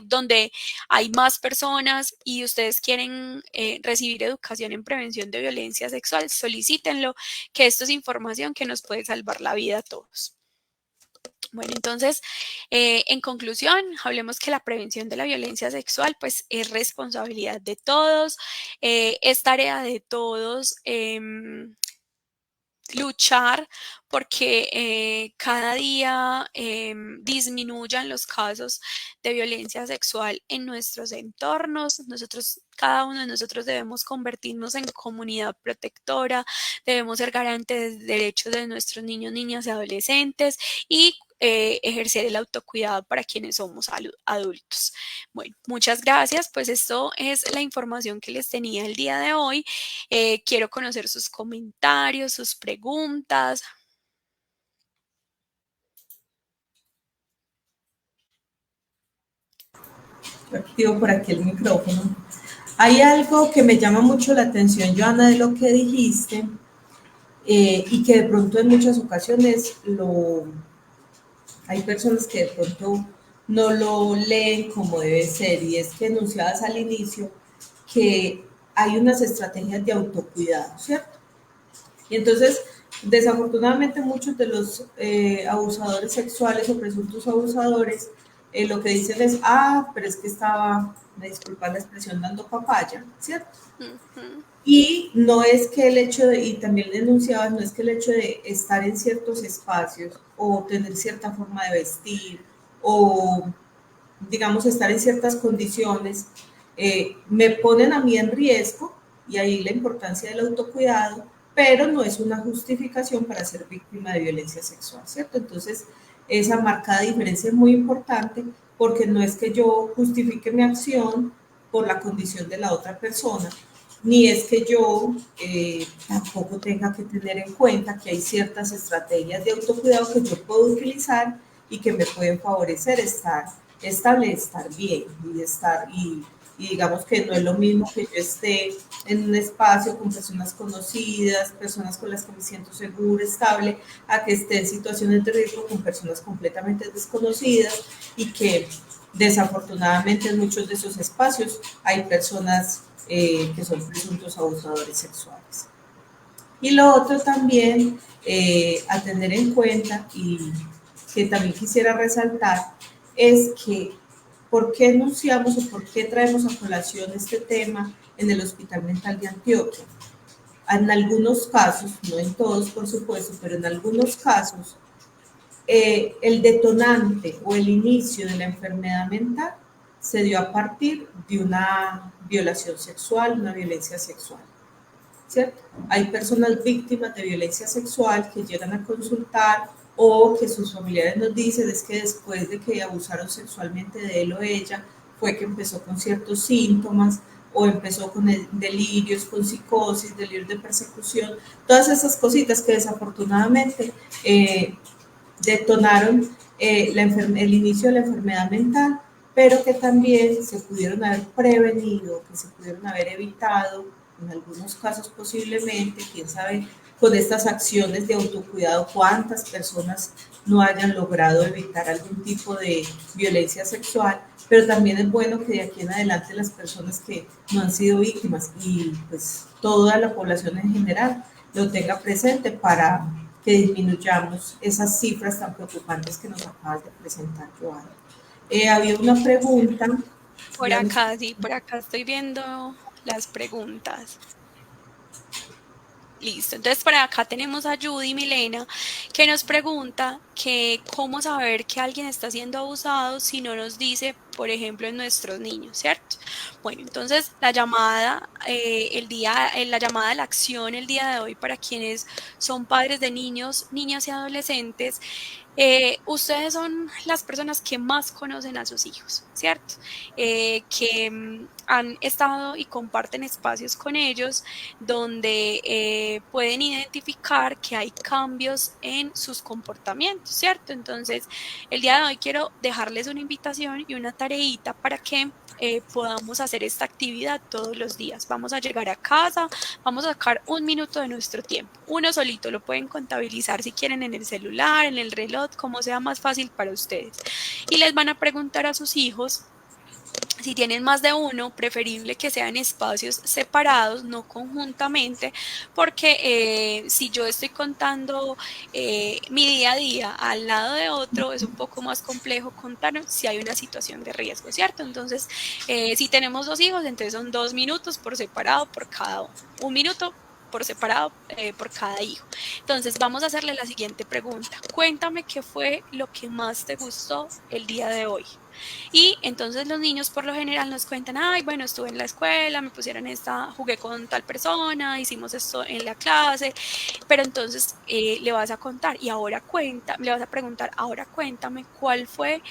[SPEAKER 2] donde hay más personas y ustedes quieren recibir educación en prevención de violencia sexual, solicítenlo, que esto es información que nos puede salvar la vida a todos. Bueno, entonces, en conclusión, hablemos que la prevención de la violencia sexual, pues, es responsabilidad de todos, es tarea de todos. Luchar porque cada día disminuyan los casos de violencia sexual en nuestros entornos. Nosotros, cada uno de nosotros debemos convertirnos en comunidad protectora, debemos ser garantes de derechos de nuestros niños, niñas y adolescentes y ejercer el autocuidado para quienes somos adultos. Bueno, muchas gracias. Pues esto es la información que les tenía el día de hoy. Quiero conocer sus comentarios, sus preguntas.
[SPEAKER 1] Activo por aquí el micrófono. Hay algo que me llama mucho la atención, Joana, de lo que dijiste, y que de pronto en muchas ocasiones hay personas que de pronto no lo leen como debe ser, y es que enunciabas al inicio que hay unas estrategias de autocuidado, ¿cierto? Y entonces, desafortunadamente, muchos de los abusadores sexuales o presuntos abusadores lo que dicen es, pero es que estaba, me disculpan la expresión, dando papaya, ¿cierto?
[SPEAKER 2] Uh -huh.
[SPEAKER 1] Y no es que el hecho de, y también denunciabas, no es que el hecho de estar en ciertos espacios o tener cierta forma de vestir o, digamos, estar en ciertas condiciones, me ponen a mí en riesgo, y ahí la importancia del autocuidado, pero no es una justificación para ser víctima de violencia sexual, ¿cierto? Entonces, esa marcada diferencia es muy importante porque no es que yo justifique mi acción por la condición de la otra persona, ni es que yo tampoco tenga que tener en cuenta que hay ciertas estrategias de autocuidado que yo puedo utilizar y que me pueden favorecer estar estable, estar bien y digamos que no es lo mismo que yo esté en un espacio con personas conocidas, personas con las que me siento segura, estable, a que esté en situaciones de riesgo con personas completamente desconocidas y que desafortunadamente en muchos de esos espacios hay personas que son presuntos abusadores sexuales. Y lo otro también a tener en cuenta y que también quisiera resaltar es que por qué enunciamos o por qué traemos a colación este tema en el Hospital Mental de Antioquia. En algunos casos, no en todos por supuesto, pero en algunos casos, el detonante o el inicio de la enfermedad mental se dio a partir de una violación sexual, una violencia sexual. ¿Cierto? Hay personas víctimas de violencia sexual que llegan a consultar o que sus familiares nos dicen es que después de que abusaron sexualmente de él o ella fue que empezó con ciertos síntomas o empezó con delirios, con psicosis, delirios de persecución, todas esas cositas que desafortunadamente detonaron el inicio de la enfermedad mental, pero que también se pudieron haber prevenido, que se pudieron haber evitado, en algunos casos posiblemente, quién sabe, con estas acciones de autocuidado, cuántas personas no hayan logrado evitar algún tipo de violencia sexual, pero también es bueno que de aquí en adelante las personas que no han sido víctimas y pues toda la población en general lo tenga presente para que disminuyamos esas cifras tan preocupantes que nos acabas de presentar, Joana. Había una pregunta.
[SPEAKER 2] Por acá, sí, por acá estoy viendo las preguntas. Listo, entonces por acá tenemos a Judy Milena que nos pregunta que cómo saber que alguien está siendo abusado si no nos dice, por ejemplo, en nuestros niños, ¿cierto? Bueno, entonces la llamada, la llamada a la acción el día de hoy para quienes son padres de niños, niñas y adolescentes, ustedes son las personas que más conocen a sus hijos, ¿cierto? Que han estado y comparten espacios con ellos donde pueden identificar que hay cambios en sus comportamientos, ¿cierto? Entonces, el día de hoy quiero dejarles una invitación y una tareita para que podamos hacer esta actividad todos los días. Vamos a llegar a casa, vamos a sacar un minuto de nuestro tiempo. Uno solito lo pueden contabilizar si quieren en el celular, en el reloj, como sea más fácil para ustedes. Y les van a preguntar a sus hijos si tienen más de uno, preferible que sean espacios separados, no conjuntamente, porque si yo estoy contando mi día a día al lado de otro, es un poco más complejo contar si hay una situación de riesgo, ¿cierto? Entonces, si tenemos dos hijos, entonces son 2 minutos por separado por cada uno. Un minuto por separado por cada hijo. Entonces, vamos a hacerle la siguiente pregunta. Cuéntame qué fue lo que más te gustó el día de hoy. Y entonces los niños por lo general nos cuentan, ay, bueno, estuve en la escuela, me pusieron esta, jugué con tal persona, hicimos esto en la clase, pero entonces le vas a contar y ahora cuenta, le vas a preguntar, ahora cuéntame cuál fue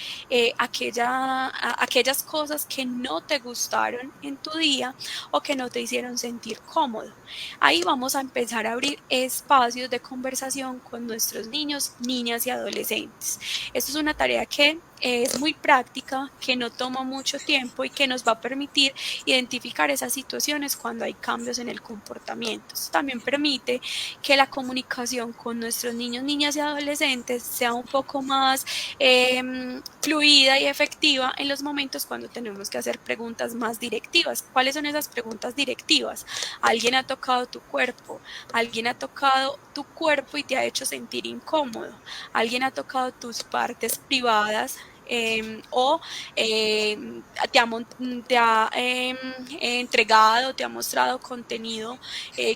[SPEAKER 2] aquellas cosas que no te gustaron en tu día o que no te hicieron sentir cómodo. Ahí vamos a empezar a abrir espacios de conversación con nuestros niños, niñas y adolescentes. Esto es una tarea que es muy práctica, que no toma mucho tiempo y que nos va a permitir identificar esas situaciones cuando hay cambios en el comportamiento. Esto también permite que la comunicación con nuestros niños, niñas y adolescentes sea un poco más fluida y efectiva en los momentos cuando tenemos que hacer preguntas más directivas. ¿Cuáles son esas preguntas directivas? ¿Alguien ha tocado tu cuerpo? ¿Alguien ha tocado tu cuerpo y te ha hecho sentir incómodo? ¿Alguien ha tocado tus partes privadas? O te ha entregado, te ha mostrado contenido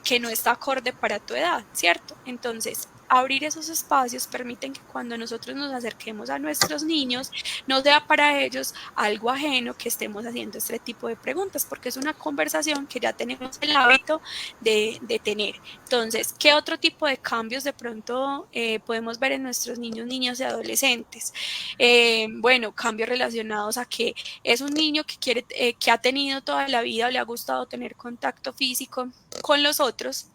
[SPEAKER 2] que no está acorde para tu edad, ¿cierto? Entonces, abrir esos espacios permiten que cuando nosotros nos acerquemos a nuestros niños, no sea para ellos algo ajeno que estemos haciendo este tipo de preguntas, porque es una conversación que ya tenemos el hábito de tener. Entonces, ¿qué otro tipo de cambios de pronto podemos ver en nuestros niños, niñas y adolescentes? Bueno, cambios relacionados a que es un niño que quiere, que ha tenido toda la vida o le ha gustado tener contacto físico con los otros,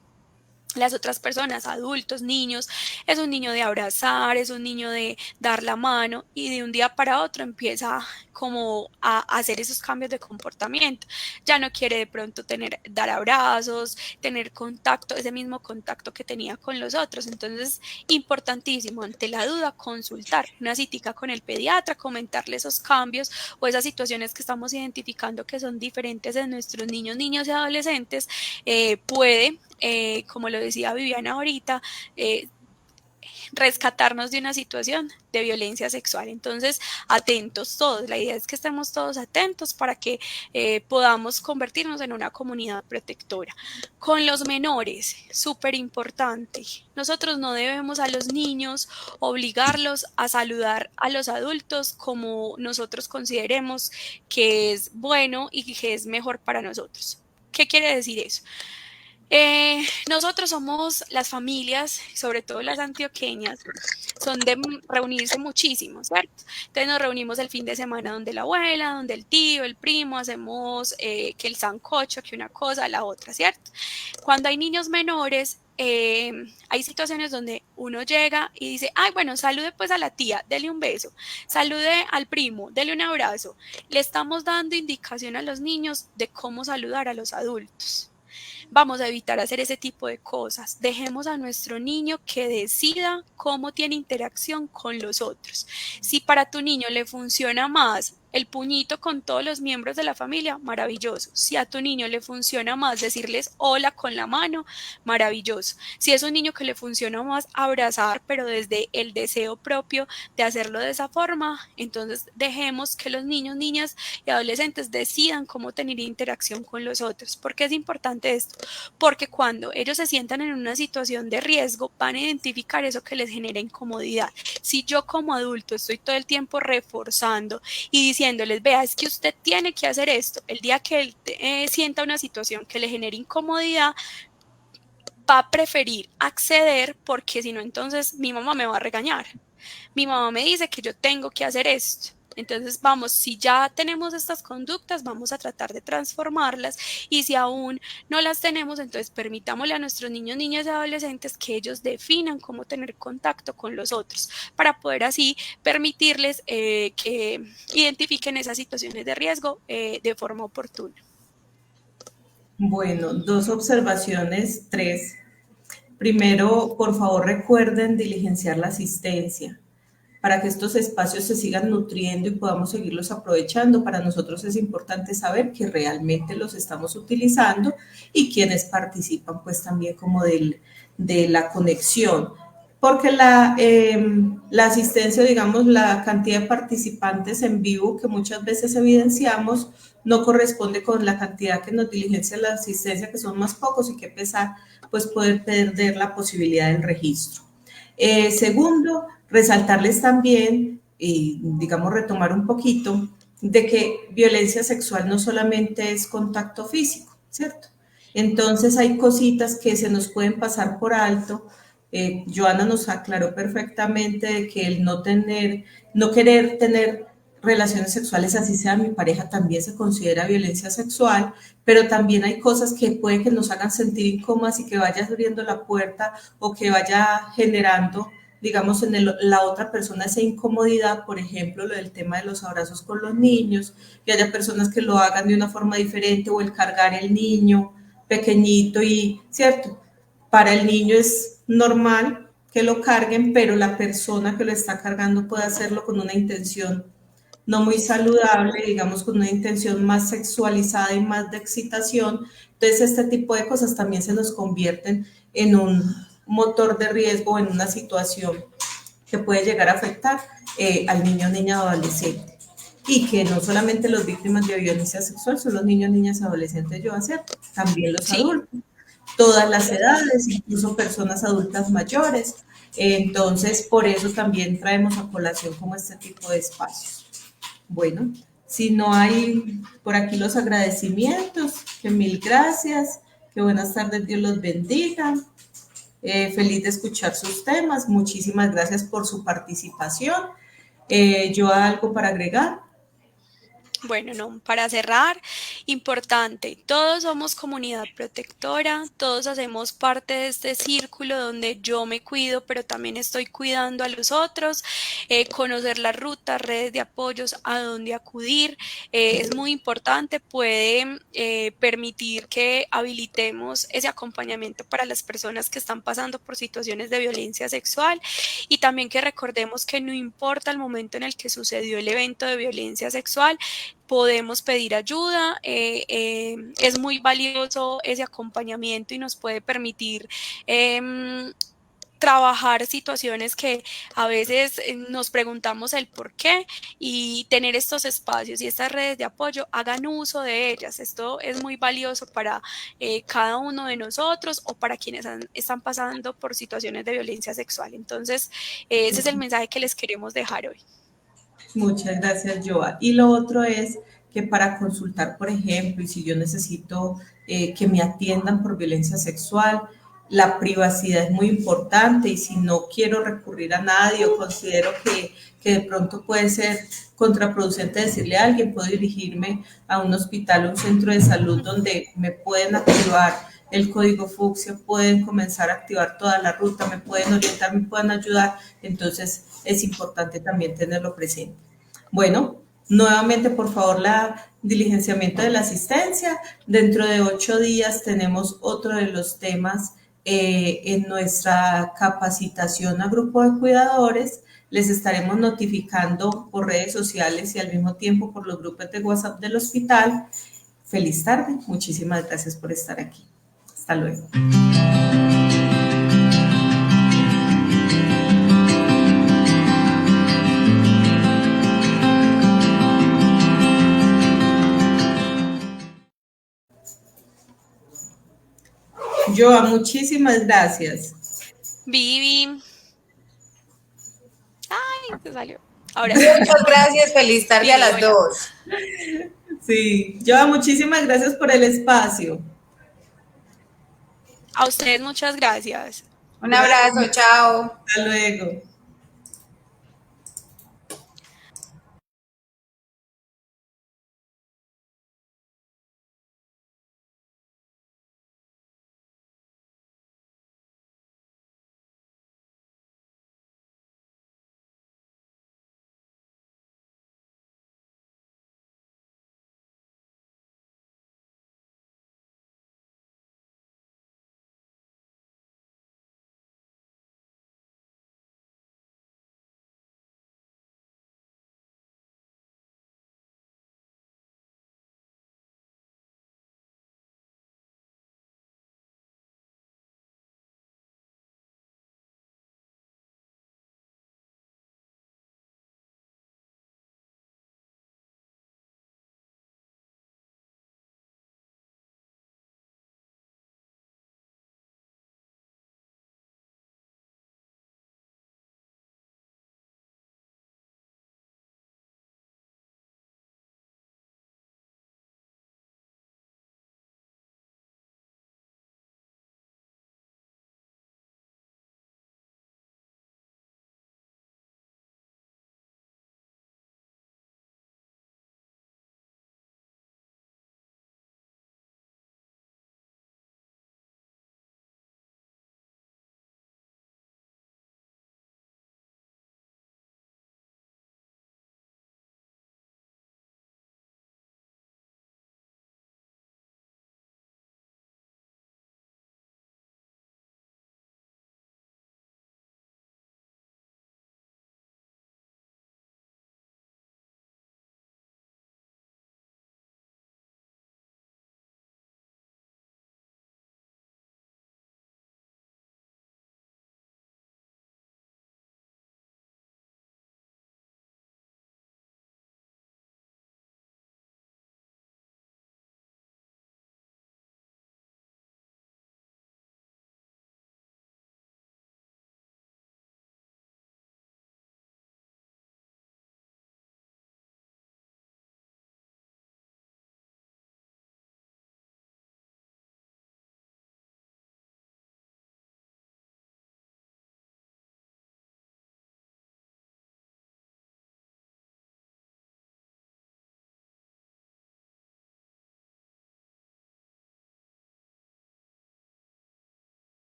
[SPEAKER 2] las otras personas, adultos, niños, es un niño de abrazar, es un niño de dar la mano y de un día para otro empieza como a hacer esos cambios de comportamiento. Ya no quiere de pronto dar abrazos, tener contacto, ese mismo contacto que tenía con los otros. Entonces, importantísimo, ante la duda, consultar una citica con el pediatra, comentarle esos cambios o esas situaciones que estamos identificando que son diferentes en nuestros niños, niños y adolescentes, puede como lo decía Viviana ahorita, rescatarnos de una situación de violencia sexual. Entonces, atentos todos. La idea es que estemos todos atentos para que podamos convertirnos en una comunidad protectora. Con los menores, súper importante. Nosotros no debemos a los niños obligarlos a saludar a los adultos como nosotros consideremos que es bueno y que es mejor para nosotros. ¿Qué quiere decir eso? Nosotros somos las familias, sobre todo las antioqueñas, son de reunirse muchísimo, ¿cierto? Entonces nos reunimos el fin de semana donde la abuela, donde el tío, el primo, hacemos que el sancocho, que una cosa, la otra, ¿cierto? Cuando hay niños menores, hay situaciones donde uno llega y dice, ay, bueno, salude pues a la tía, dele un beso, salude al primo, dele un abrazo. Le estamos dando indicación a los niños de cómo saludar a los adultos. Vamos a evitar hacer ese tipo de cosas. Dejemos a nuestro niño que decida cómo tiene interacción con los otros. Si para tu niño le funciona más el puñito con todos los miembros de la familia, maravilloso. Si a tu niño le funciona más decirles hola con la mano, maravilloso. Si es un niño que le funciona más abrazar, pero desde el deseo propio de hacerlo de esa forma, entonces dejemos que los niños, niñas y adolescentes decidan cómo tener interacción con los otros. ¿Por qué es importante esto? Porque cuando ellos se sientan en una situación de riesgo, van a identificar eso que les genera incomodidad. Si yo como adulto estoy todo el tiempo reforzando y diciéndoles, vea, es que usted tiene que hacer esto, el día que él sienta una situación que le genere incomodidad, va a preferir acceder porque si no, entonces mi mamá me va a regañar. Mi mamá me dice que yo tengo que hacer esto. Entonces, vamos, si ya tenemos estas conductas, vamos a tratar de transformarlas y si aún no las tenemos, entonces permitámosle a nuestros niños, niñas y adolescentes que ellos definan cómo tener contacto con los otros para poder así permitirles que identifiquen esas situaciones de riesgo de forma oportuna.
[SPEAKER 1] Bueno, dos observaciones, tres. Primero, por favor, recuerden diligenciar la asistencia para que estos espacios se sigan nutriendo y podamos seguirlos aprovechando. Para nosotros es importante saber que realmente los estamos utilizando y quienes participan pues también como de la conexión. Porque la asistencia, digamos, la cantidad de participantes en vivo que muchas veces evidenciamos no corresponde con la cantidad que nos diligencia la asistencia, que son más pocos y que pesar, pues poder perder la posibilidad del registro. Segundo, resaltarles también y, digamos, retomar un poquito de que violencia sexual no solamente es contacto físico, ¿cierto? Entonces hay cositas que se nos pueden pasar por alto. Joana nos aclaró perfectamente de que el no querer tener relaciones sexuales, así sea mi pareja, también se considera violencia sexual, pero también hay cosas que puede que nos hagan sentir incómodas y que vaya abriendo la puerta o que vaya generando, digamos, la otra persona esa incomodidad, por ejemplo, lo del tema de los abrazos con los niños, que haya personas que lo hagan de una forma diferente o el cargar el niño pequeñito y, ¿cierto? Para el niño es normal que lo carguen, pero la persona que lo está cargando puede hacerlo con una intención no muy saludable, digamos, con una intención más sexualizada y más de excitación. Entonces, este tipo de cosas también se nos convierten en un motor de riesgo, en una situación que puede llegar a afectar al niño, niña, adolescente. Y que no solamente los víctimas de violencia sexual son los niños, niñas, adolescentes, yo hacer, también los
[SPEAKER 2] Sí,
[SPEAKER 1] adultos, todas las edades, incluso personas adultas mayores. Entonces, por eso también traemos a colación como este tipo de espacios. Bueno, si no hay por aquí los agradecimientos, que mil gracias, que buenas tardes, Dios los bendiga. Feliz de escuchar sus temas, muchísimas gracias por su participación. ¿Yo algo para agregar?
[SPEAKER 2] bueno, no, para cerrar, importante, todos somos comunidad protectora, todos hacemos parte de este círculo donde yo me cuido, pero también estoy cuidando a los otros, conocer las rutas, redes de apoyos, a dónde acudir, es muy importante, puede permitir que habilitemos ese acompañamiento para las personas que están pasando por situaciones de violencia sexual y también que recordemos que no importa el momento en el que sucedió el evento de violencia sexual, podemos pedir ayuda, es muy valioso ese acompañamiento y nos puede permitir trabajar situaciones que a veces nos preguntamos el por qué y tener estos espacios y estas redes de apoyo, hagan uso de ellas. Esto es muy valioso para cada uno de nosotros o para quienes están pasando por situaciones de violencia sexual. Entonces, ese es el mensaje que les queremos dejar hoy.
[SPEAKER 1] Muchas gracias, Joa. Y lo otro es que para consultar, por ejemplo, y si yo necesito que me atiendan por violencia sexual, la privacidad es muy importante y si no quiero recurrir a nadie o considero que de pronto puede ser contraproducente decirle a alguien, puedo dirigirme a un hospital o un centro de salud donde me pueden activar el código fucsia, pueden comenzar a activar toda la ruta, me pueden orientar, me pueden ayudar, entonces es importante también tenerlo presente. Bueno, nuevamente por favor la diligenciamiento de la asistencia. Dentro de 8 días tenemos otro de los temas en nuestra capacitación a grupo de cuidadores. Les estaremos notificando por redes sociales y al mismo tiempo por los grupos de WhatsApp del hospital. Feliz tarde. Muchísimas gracias por estar aquí. Hasta luego. Joa, muchísimas gracias.
[SPEAKER 2] Vivi. Ay, te salió. Ahora sí.
[SPEAKER 3] Muchas gracias, feliz tarde a las dos.
[SPEAKER 1] Sí, Joa, muchísimas gracias por el espacio.
[SPEAKER 2] A ustedes muchas gracias.
[SPEAKER 3] Un abrazo, chao.
[SPEAKER 1] Hasta luego.